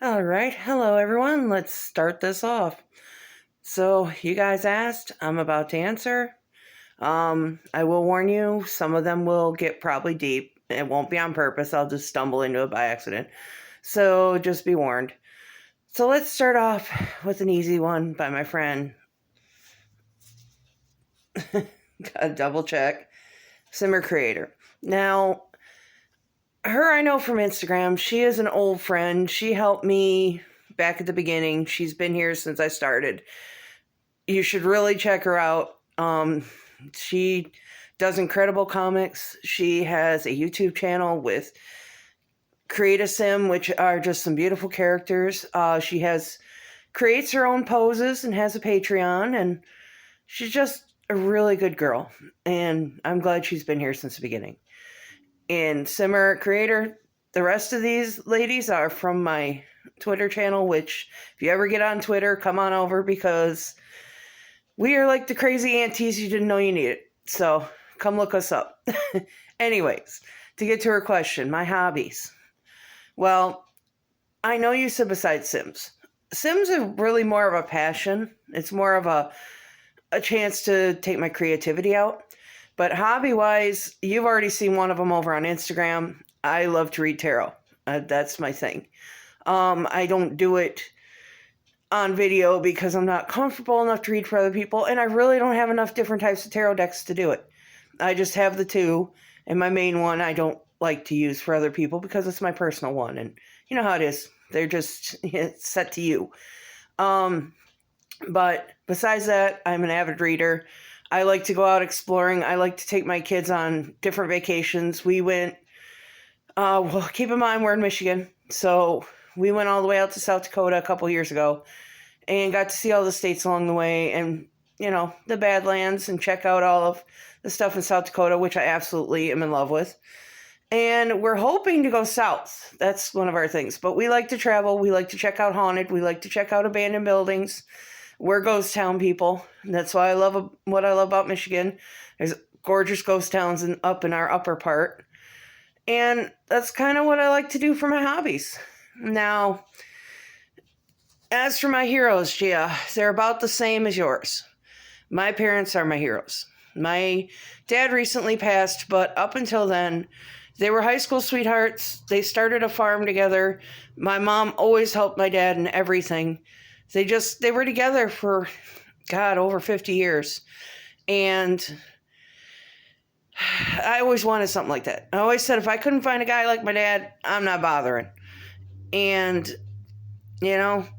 All right. Hello, everyone. Let's start this off. So, you guys asked, I'm about to answer. I will warn you, some of them will get probably deep. It won't be on purpose. I'll just stumble into it by accident. So, just be warned. So, let's start off with an easy one by my friend. Gotta double check. Simmer Creator. Now, her I know from Instagram. She is an old friend. She helped me back at the beginning. She's been here since I started. You should really check her out. She does incredible comics. She has a YouTube channel with Create a Sim, which are just some beautiful characters. She creates her own poses and has a Patreon, and she's just a really good girl. And I'm glad she's been here since the beginning. And Simmer Creator, the rest of these ladies are from my Twitter channel, which if you ever get on Twitter, come on over because we are like the crazy aunties you didn't know you needed. So come look us up. Anyways, to get to her question, my hobbies. Well, I know you said besides Sims. Sims are really more of a passion. It's more of a chance to take my creativity out. But hobby-wise, you've already seen one of them over on Instagram. I love to read tarot. That's my thing. I don't do it on video because I'm not comfortable enough to read for other people, and I really don't have enough different types of tarot decks to do it. I just have the two, and my main one I don't like to use for other people because it's my personal one, and you know how it is. They're just set to you. But besides that, I'm an avid reader. I like to go out exploring. I like to take my kids on different vacations. We went, well, keep in mind we're in Michigan, so we went all the way out to South Dakota a couple years ago and got to see all the states along the way and, the Badlands and check out all of the stuff in South Dakota, which I absolutely am in love with. And we're hoping to go south. That's one of our things. But we like to travel. We like to check out haunted. We like to check out abandoned buildings. We're ghost town people. That's why what I love about Michigan. There's gorgeous ghost towns up in our upper part. And that's kind of what I like to do for my hobbies. Now, as for my heroes, Gia, they're about the same as yours. My parents are my heroes. My dad recently passed, but up until then, they were high school sweethearts. They started a farm together. My mom always helped my dad in everything. They were together for, God, over 50 years. And I always wanted something like that. I always said if I couldn't find a guy like my dad, I'm not bothering. And, it's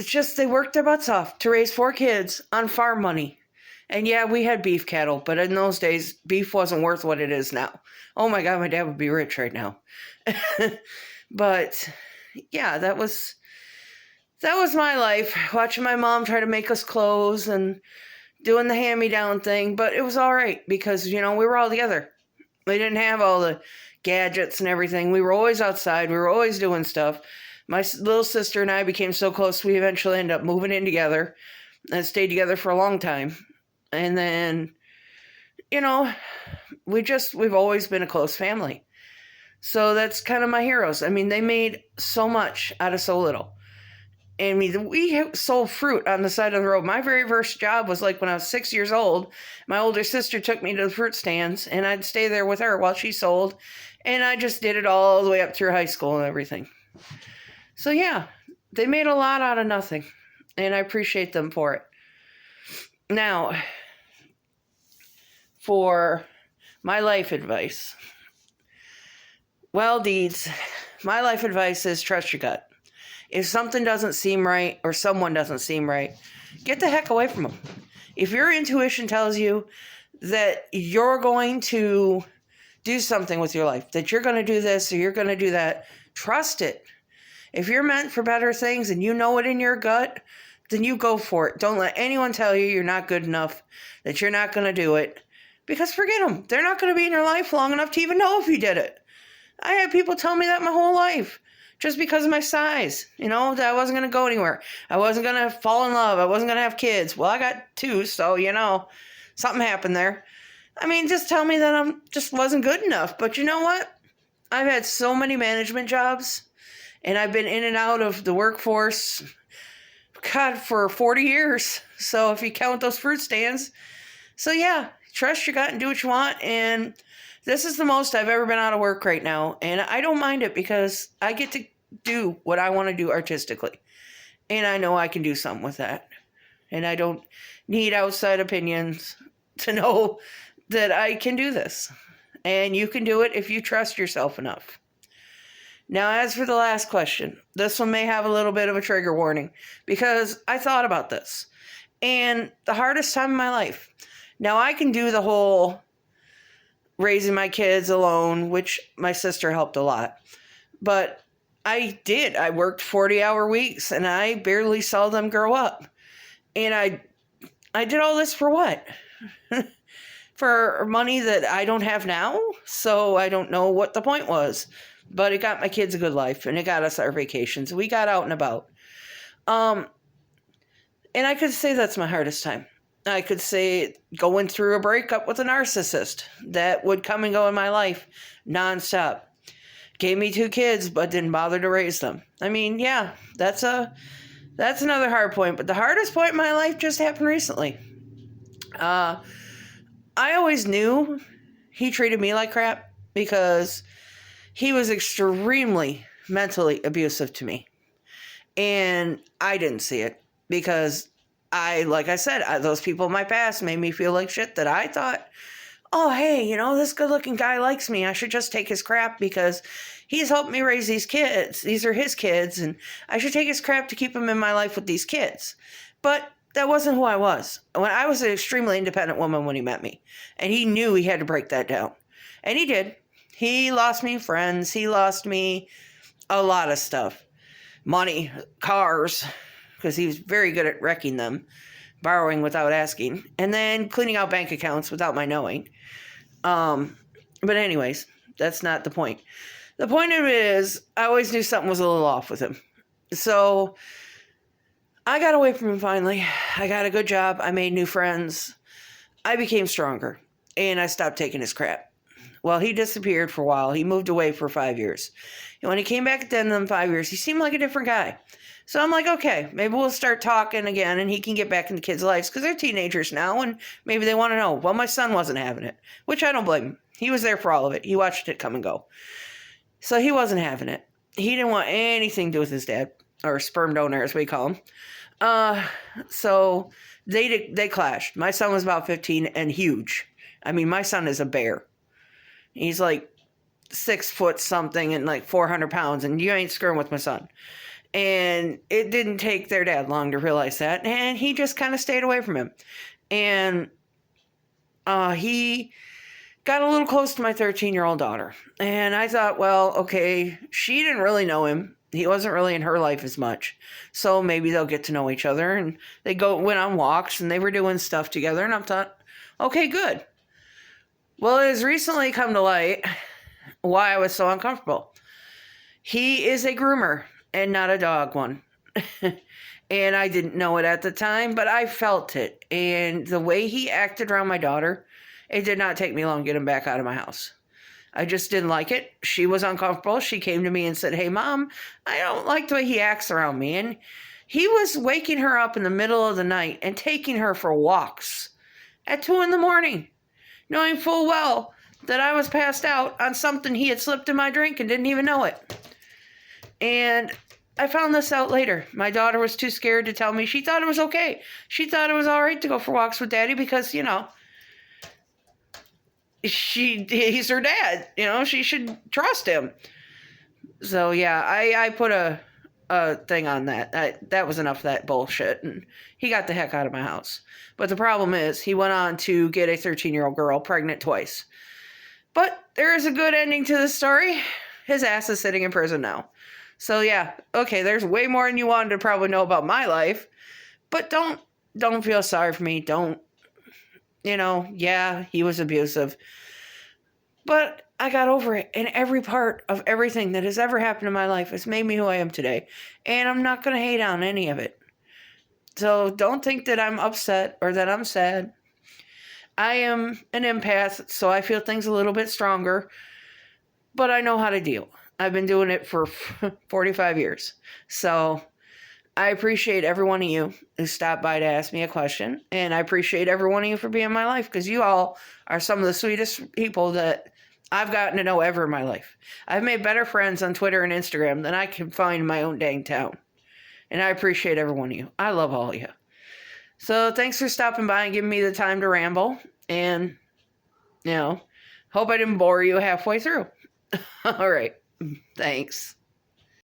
just they worked their butts off to raise 4 kids on farm money. And yeah, we had beef cattle, but in those days, beef wasn't worth what it is now. Oh my God, my dad would be rich right now. But yeah, that was my life, watching my mom try to make us clothes and doing the hand-me-down thing. But it was all right because, we were all together. We didn't have all the gadgets and everything. We were always outside. We were always doing stuff. My little sister and I became so close, we eventually ended up moving in together and stayed together for a long time. And then, we've always been a close family. So that's kind of my heroes. I mean, they made so much out of so little. I mean, we sold fruit on the side of the road. My very first job was like when I was 6 years old. My older sister took me to the fruit stands, and I'd stay there with her while she sold. And I just did it all the way up through high school and everything. So yeah, they made a lot out of nothing, and I appreciate them for it. Now, for my life advice. Well, deeds, my life advice is trust your gut. If something doesn't seem right or someone doesn't seem right, get the heck away from them. If your intuition tells you that you're going to do something with your life, that you're going to do this or you're going to do that, trust it. If you're meant for better things and you know it in your gut, then you go for it. Don't let anyone tell you you're not good enough, that you're not going to do it. Because forget them. They're not going to be in your life long enough to even know if you did it. I had people tell me that my whole life. Just because of my size, that I wasn't going to go anywhere. I wasn't going to fall in love. I wasn't going to have kids. Well, I got 2, so, something happened there. I mean, just tell me that just wasn't good enough. But you know what? I've had so many management jobs, And I've been in and out of the workforce, God, for 40 years. So if you count those fruit stands. So yeah, trust your gut and do what you want. And this is the most I've ever been out of work right now. And I don't mind it because I get to do what I want to do artistically. And I know I can do something with that. And I don't need outside opinions to know that I can do this. And you can do it if you trust yourself enough. Now, as for the last question, this one may have a little bit of a trigger warning because I thought about this. And the hardest time in my life. Now, I can do the whole raising my kids alone, which my sister helped a lot. But I did. I worked 40-hour weeks and I barely saw them grow up. And I did all this for what? For money that I don't have now? So I don't know what the point was. But it got my kids a good life, and it got us our vacations. We got out and about. And I could say that's my hardest time. I could say going through a breakup with a narcissist that would come and go in my life nonstop. Gave me 2 kids, but didn't bother to raise them. I mean, yeah, that's another hard point. But the hardest point in my life just happened recently. I always knew he treated me like crap because he was extremely mentally abusive to me. And I didn't see it because like I said, those people in my past made me feel like shit that I thought, oh, hey, this good looking guy likes me. I should just take his crap because he's helped me raise these kids. These are his kids. And I should take his crap to keep him in my life with these kids. But that wasn't who I was. When I was an extremely independent woman when he met me. And he knew he had to break that down. And he did. He lost me friends. He lost me a lot of stuff. Money, cars, because he was very good at wrecking them, borrowing without asking, and then cleaning out bank accounts without my knowing. But anyways, that's not the point. The point of it is, I always knew something was a little off with him. So I got away from him finally. I got a good job. I made new friends. I became stronger, and I stopped taking his crap. Well, he disappeared for a while. He moved away for 5 years. And when he came back at the end of them 5 years, he seemed like a different guy. So I'm like, okay, maybe we'll start talking again and he can get back into kids' lives because they're teenagers now and maybe they want to know. Well, my son wasn't having it, which I don't blame him. He was there for all of it. He watched it come and go. So he wasn't having it. He didn't want anything to do with his dad, or sperm donor as we call him. So they clashed. My son was about 15 and huge. I mean, my son is a bear. He's like 6 foot something and like 400 pounds, and you ain't screwing with my son. And it didn't take their dad long to realize that, and he just kind of stayed away from him. And he got a little close to my 13-year-old daughter. And I thought, well, okay, she didn't really know him. He wasn't really in her life as much. So maybe they'll get to know each other. And they went on walks, and they were doing stuff together. And I thought, okay, good. Well, it has recently come to light why I was so uncomfortable. He is a groomer and not a dog one. And I didn't know it at the time, but I felt it. And the way he acted around my daughter, it did not take me long to get him back out of my house. I just didn't like it. She was uncomfortable. She came to me and said, hey, Mom, I don't like the way he acts around me. And he was waking her up in the middle of the night and taking her for walks at 2 a.m, knowing full well that I was passed out on something he had slipped in my drink and didn't even know it. And I found this out later. My daughter was too scared to tell me. She thought it was okay. She thought it was all right to go for walks with Daddy because, he's her dad. She should trust him. So, yeah, I put a thing on that. That was enough of that bullshit. And he got the heck out of my house. But the problem is he went on to get a 13-year-old girl pregnant twice. But there is a good ending to this story. His ass is sitting in prison now. So yeah, okay, there's way more than you wanted to probably know about my life. But don't feel sorry for me. Don't, yeah, he was abusive. But I got over it. And every part of everything that has ever happened in my life has made me who I am today. And I'm not going to hate on any of it. So don't think that I'm upset or that I'm sad. I am an empath, so I feel things a little bit stronger. But I know how to deal. I've been doing it for 45 years. So I appreciate every one of you who stopped by to ask me a question. And I appreciate every one of you for being in my life, because you all are some of the sweetest people that I've gotten to know ever in my life. I've made better friends on Twitter and Instagram than I can find in my own dang town. And I appreciate every one of you. I love all of you. So thanks for stopping by and giving me the time to ramble. And, hope I didn't bore you halfway through. All right. Thanks.